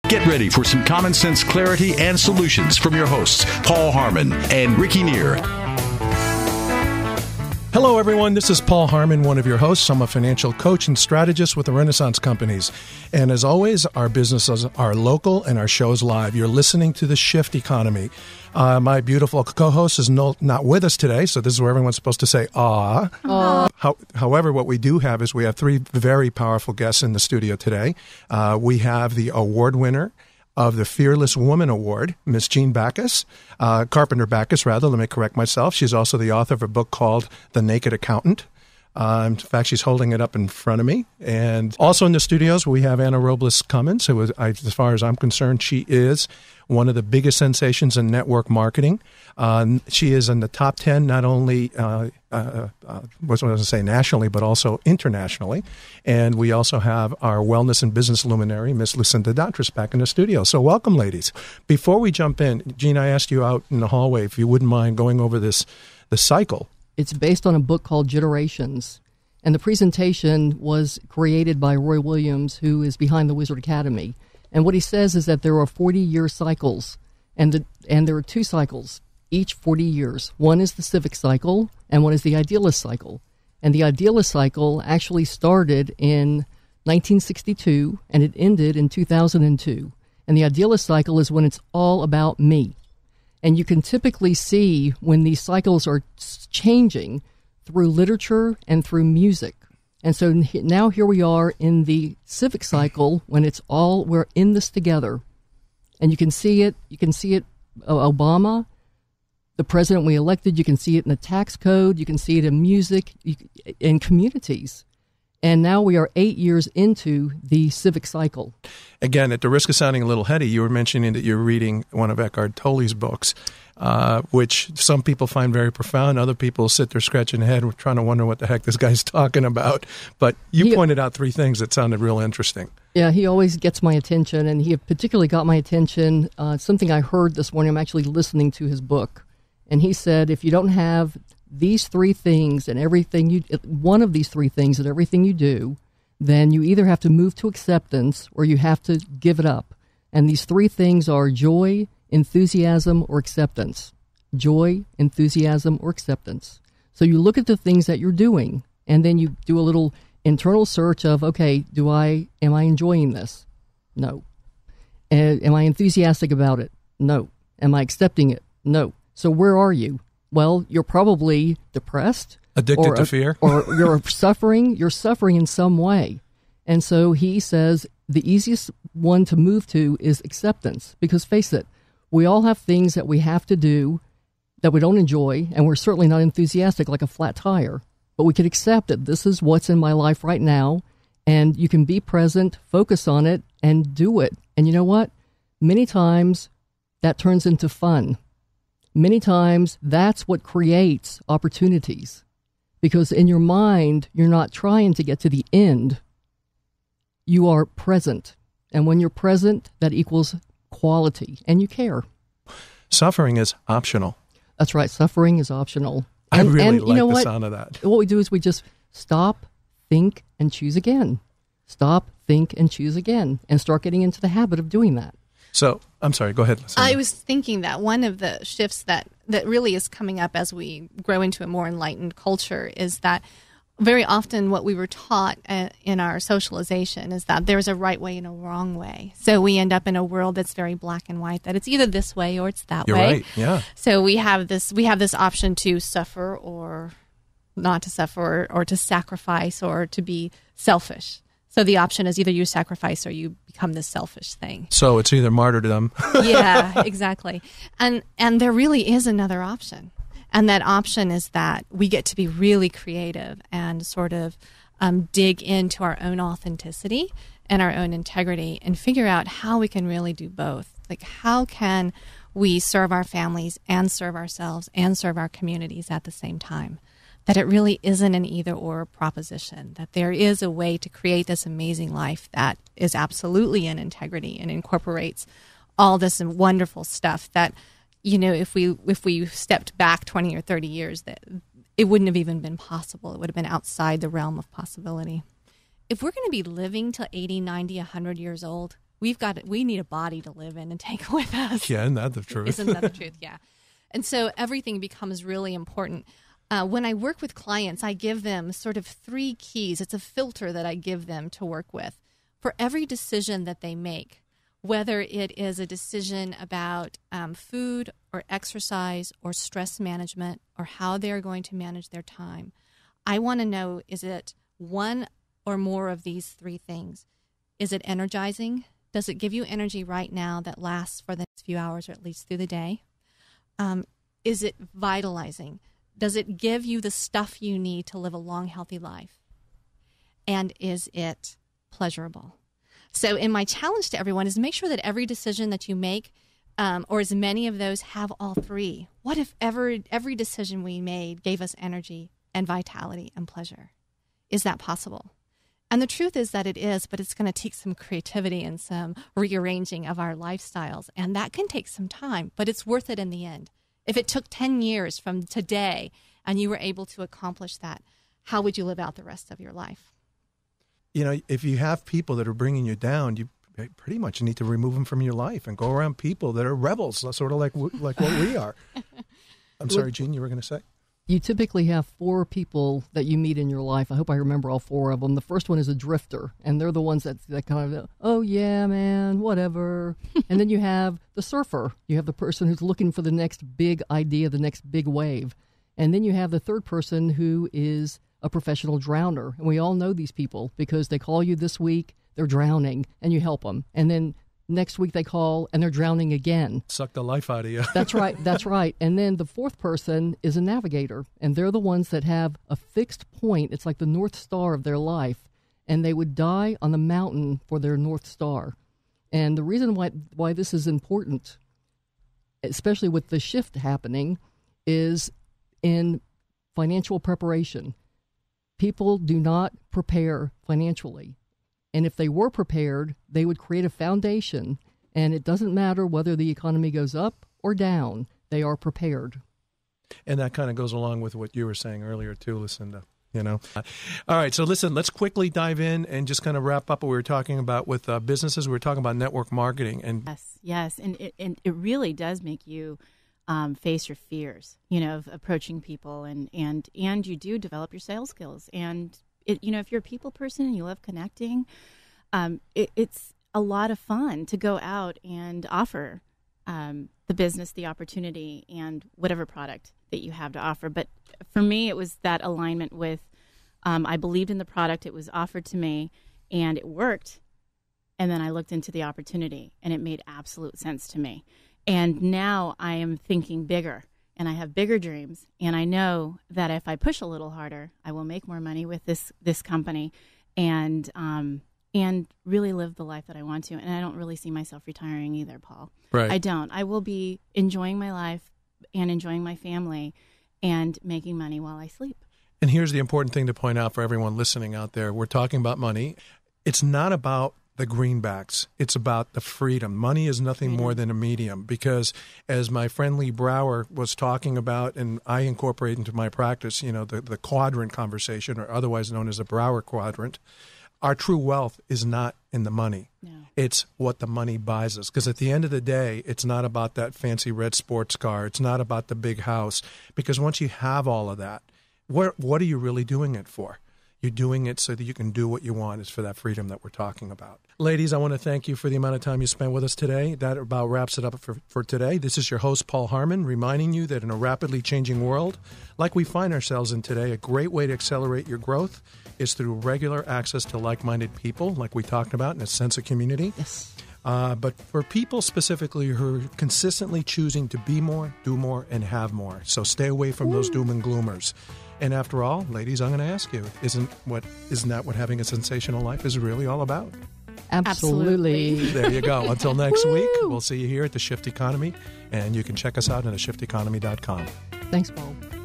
Get ready for some common sense clarity and solutions from your hosts, Paul Harmon and Ricky Neer. Hello, everyone. This is Paul Harmon, one of your hosts. I'm a financial coach and strategist with the Renaissance Companies. And as always, our businesses are local and our show's live. You're listening to The Shift Economy. My beautiful co-host is not with us today, so this is where everyone's supposed to say, ah. However, what we do have is we have three very powerful guests in the studio today. We have the award winner of the Fearless Woman Award, Miss Jean Backus, Carpenter Backus, rather, let me correct myself. She's also the author of a book called The Naked Accountant. In fact, she's holding it up in front of me. And also in the studios, we have Anna Robles Cummins, who is, as far as I'm concerned, she is one of the biggest sensations in network marketing. She is in the top 10, not only nationally, but also internationally. And we also have our wellness and business luminary, Miss Lucinda Datras, back in the studio. So welcome, ladies. Before we jump in, Jean, I asked you out in the hallway if you wouldn't mind going over the cycle. It's based on a book called Generations. And the presentation was created by Roy Williams, who is behind the Wizard Academy. And what he says is that there are 40-year cycles, and there are two cycles, each 40 years. One is the civic cycle, and one is the idealist cycle. And the idealist cycle actually started in 1962, and it ended in 2002. And the idealist cycle is when it's all about me. And you can typically see when these cycles are changing through literature and through music. And so now here we are in the civic cycle when it's all, we're in this together. And you can see it, Obama, the president we elected, you can see it in the tax code, you can see it in music, in communities. And now we are 8 years into the civic cycle. Again, at the risk of sounding a little heady, you were mentioning that you're reading one of Eckhart Tolle's books, which some people find very profound. Other people sit there scratching their head trying to wonder what the heck this guy's talking about. But you pointed out three things that sounded real interesting. Yeah, he always gets my attention, and he particularly got my attention. Something I heard this morning, I'm actually listening to his book. And he said, if you don't have these three things and one of these three things and everything you do, then you either have to move to acceptance or you have to give it up. And these three things are joy, enthusiasm, or acceptance. Joy, enthusiasm, or acceptance. So you look at the things that you're doing, and then you do a little internal search of, okay, am I enjoying this? No. Am I enthusiastic about it? No. Am I accepting it? No. So where are you? Well, you're probably depressed. Addicted to fear. Or you're suffering in some way. And so he says the easiest one to move to is acceptance. Because face it, we all have things that we have to do that we don't enjoy, and we're certainly not enthusiastic like a flat tire. But we can accept that this is what's in my life right now, and you can be present, focus on it, and do it. And you know what? Many times that turns into fun. Many times, that's what creates opportunities. Because in your mind, you're not trying to get to the end. You are present. And when you're present, that equals quality. And you care. Suffering is optional. That's right. Suffering is optional. I really like the sound of that. What we do is we just stop, think, and choose again. Stop, think, and choose again. And start getting into the habit of doing that. So, I'm sorry, go ahead, Lucinda. I was thinking that one of the shifts that really is coming up as we grow into a more enlightened culture is that very often what we were taught in our socialization is that there's a right way and a wrong way. So we end up in a world that's very black and white, that it's either this way or it's that way. You're right, yeah. So we have this option to suffer or not to suffer, or to sacrifice or to be selfish. So the option is either you sacrifice or you become this selfish thing. So it's either martyrdom. Yeah, exactly. And there really is another option. And that option is that we get to be really creative and sort of dig into our own authenticity and our own integrity and figure out how we can really do both. Like, how can we serve our families and serve ourselves and serve our communities at the same time? That it really isn't an either-or proposition, that there is a way to create this amazing life that is absolutely in integrity and incorporates all this wonderful stuff that, you know, if we stepped back 20 or 30 years, that it wouldn't have even been possible. It would have been outside the realm of possibility. If we're going to be living till 80, 90, 100 years old, we need a body to live in and take with us. Yeah, isn't that the truth? Isn't that the truth? Yeah. And so everything becomes really important. When I work with clients, I give them sort of 3 keys. It's a filter that I give them to work with. For every decision that they make, whether it is a decision about food or exercise or stress management or how they're going to manage their time, I want to know, is it one or more of these 3 things? Is it energizing? Does it give you energy right now that lasts for the next few hours or at least through the day? Is it vitalizing? Does it give you the stuff you need to live a long, healthy life? And is it pleasurable? So in my challenge to everyone is make sure that every decision that you make, or as many of those, have all 3. What if every decision we made gave us energy and vitality and pleasure? Is that possible? And the truth is that it is, but it's going to take some creativity and some rearranging of our lifestyles. And that can take some time, but it's worth it in the end. If it took 10 years from today and you were able to accomplish that, how would you live out the rest of your life? You know, if you have people that are bringing you down, you pretty much need to remove them from your life and go around people that are rebels, sort of like what we are. I'm sorry, Jean, you were going to say? You typically have 4 people that you meet in your life. I hope I remember all 4 of them. The first one is a drifter, and they're the ones that kind of, oh, yeah, man, whatever. And then you have the surfer. You have the person who's looking for the next big idea, the next big wave. And then you have the third person who is a professional drowner. And we all know these people because they call you this week, they're drowning, and you help them. And then next week they call and they're drowning again. Suck the life out of you. That's right. That's right. And then the fourth person is a navigator, and they're the ones that have a fixed point. It's like the North Star of their life, and they would die on the mountain for their North Star. And the reason why this is important, especially with the shift happening, is in financial preparation. People do not prepare financially. And if they were prepared, they would create a foundation, and it doesn't matter whether the economy goes up or down, they are prepared. And that kind of goes along with what you were saying earlier too, Lucinda. You know. All right, so listen, let's quickly dive in and just kind of wrap up what we were talking about with businesses. We were talking about network marketing. And Yes, and it really does make you face your fears, you know, of approaching people, and you do develop your sales skills. And if you're a people person and you love connecting, it's a lot of fun to go out and offer the business the opportunity and whatever product that you have to offer. But for me, it was that alignment with, I believed in the product, it was offered to me, and it worked. And then I looked into the opportunity, and it made absolute sense to me. And now I am thinking bigger. And I have bigger dreams, and I know that if I push a little harder, I will make more money with this company, and really live the life that I want to. And I don't really see myself retiring either, Paul. Right. I don't. I will be enjoying my life and enjoying my family and making money while I sleep. And here's the important thing to point out for everyone listening out there. We're talking about money. It's not about the greenbacks. It's about the freedom. Money is nothing more than a medium, because as my friend Lee Brower was talking about, and I incorporate into my practice, the quadrant conversation, or otherwise known as the Brower quadrant, our true wealth is not in the money. No. It's what the money buys us. Because at the end of the day, it's not about that fancy red sports car. It's not about the big house. Because once you have all of that, what are you really doing it for? You're doing it so that you can do what you want. It's for that freedom that we're talking about. Ladies, I want to thank you for the amount of time you spent with us today. That about wraps it up for today. This is your host, Paul Harmon, reminding you that in a rapidly changing world like we find ourselves in today, a great way to accelerate your growth is through regular access to like-minded people, like we talked about, and a sense of community. Yes. But for people specifically who are consistently choosing to be more, do more, and have more. So stay away from those doom and gloomers. And after all, ladies, I'm going to ask you, isn't that what having a sensational life is really all about? Absolutely. There you go. Until next week, we'll see you here at The Shift Economy, and you can check us out at theshifteconomy.com. Thanks, Paul.